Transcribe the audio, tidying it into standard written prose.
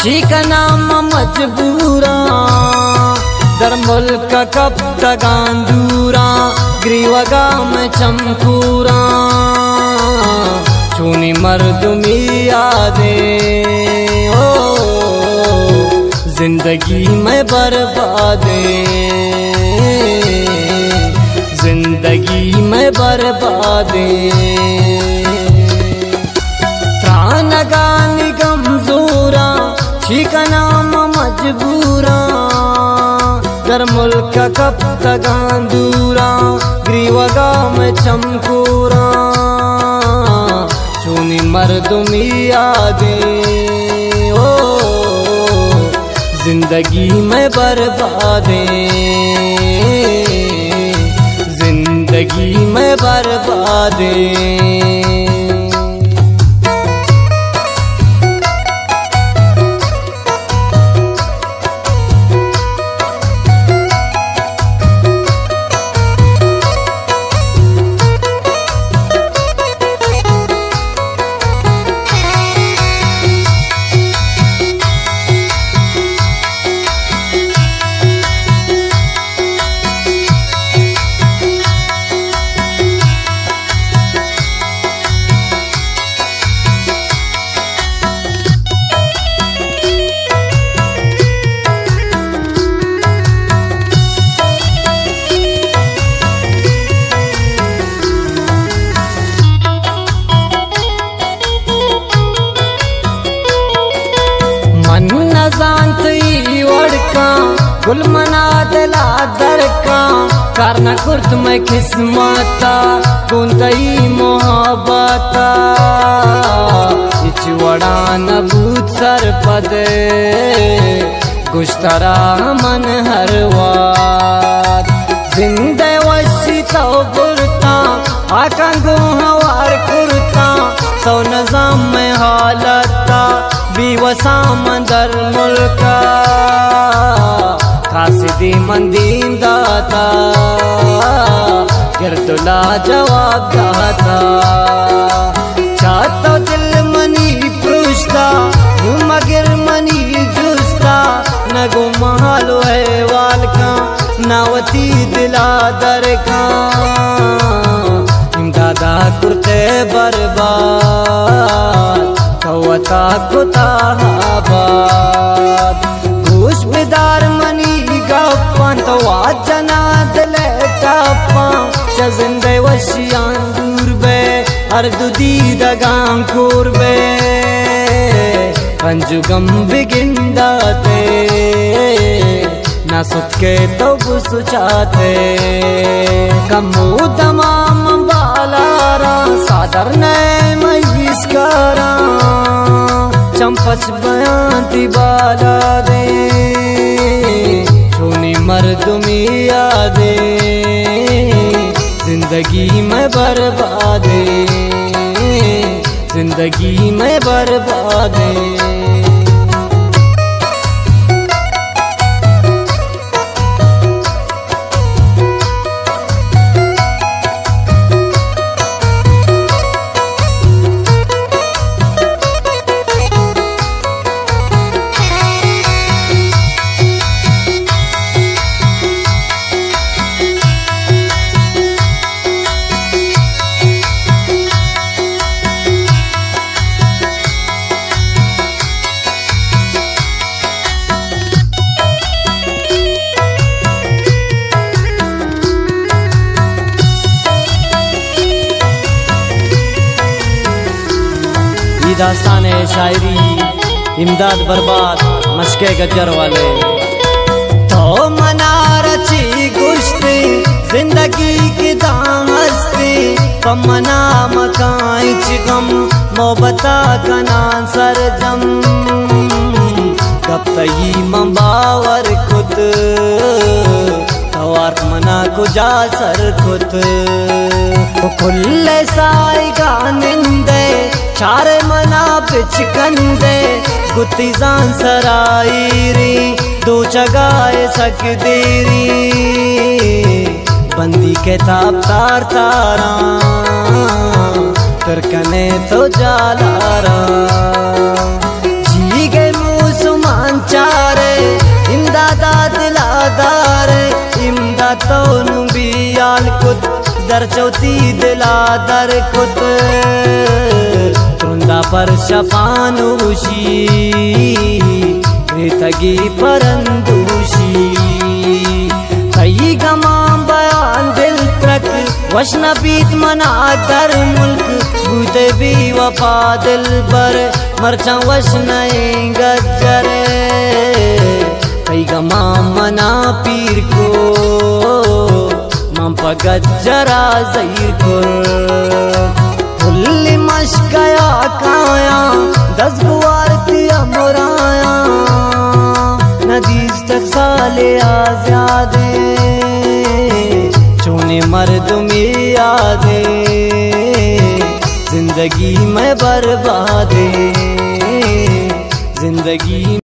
चिकना मजबूरा दर मुल्क कब तगांदूरा ग्रीवगा में चमकूरा चूनी मर्दुमी यादे ओ जिंदगी में बर्बादे जिंदगी में बर्बादे त्रानगा निगम जोरा चिकना मजबूरा दर मुल्क कब तगांदूरा ग्रीवगा में चमकूरा चूनी मर्दुमी यादे ओ जिंदगी में बर्बादे जिंदगी में बर्बादे गुल मना दिला दरका करना कुर्त में किस्मता कुंतई मोहब्बता इचवड़ा नबूत सर पदे गुश्तरा मन हरवात जिंदे वशी तो बुरता आकांगो हवार कुर्ता तो नजाम में हालता बीवसा मंदर मुल्का कासिदी मंदीन दाता गिरदुला जवाब दाता चाहता दिल मनी पृष्ठा मगर मनी जुस्ता नगो महालो है वाल का नावती दिला दर का इमदादा कुर्ते बर्बाद कवता कुता आबाद घूस बेदार मनी तो वाजना दले टापा जिंदे वशियान दूर बे हर दुदी दगाम कुर्बे पंजुगम बिगिंदाते ना सुत के तो बुसुचाते कमू तमाम बालारा सादर ने मयिस्कारा चंपच बयांती बाला दे चूनी मर्दुमी यादे जिंदगी में बर्बादे जिंदगी में बर्बादे दास्तान शायरी इमदाद बर्बाद मशके गज्जर वाले तो मना रची गुश्ती जिंदगी की दाम हस्ती पमना मकाई चिगम मोहब्बता कना सरजम कब तई मंबावर खुद तवार मना कुजा सर खुद खुले साई गानिंदे चार मना पिच कंदे गुत्ती जान सराईरी दो जगाए सक देरी बंदी के ताप तार तारा तुरकने तो जालारा जी गए मौसम दर चौथी दिला दर कुत तुंदा पर शपानूशी रेतगी परंदूशी कई गमा बयान दिल तक वशना बीत मना दर मुल्क बूते भी वफा दिल पर मरचा वश नए गज्जर कई गमा मना पीर को मम गज्जरा जहीर को फुल्ली मशकया काया 10 गुवार तिया मुराया नदीस तक साले आज़ादे चोने मर्द में यादे जिंदगी में बर्बादे जिंदगी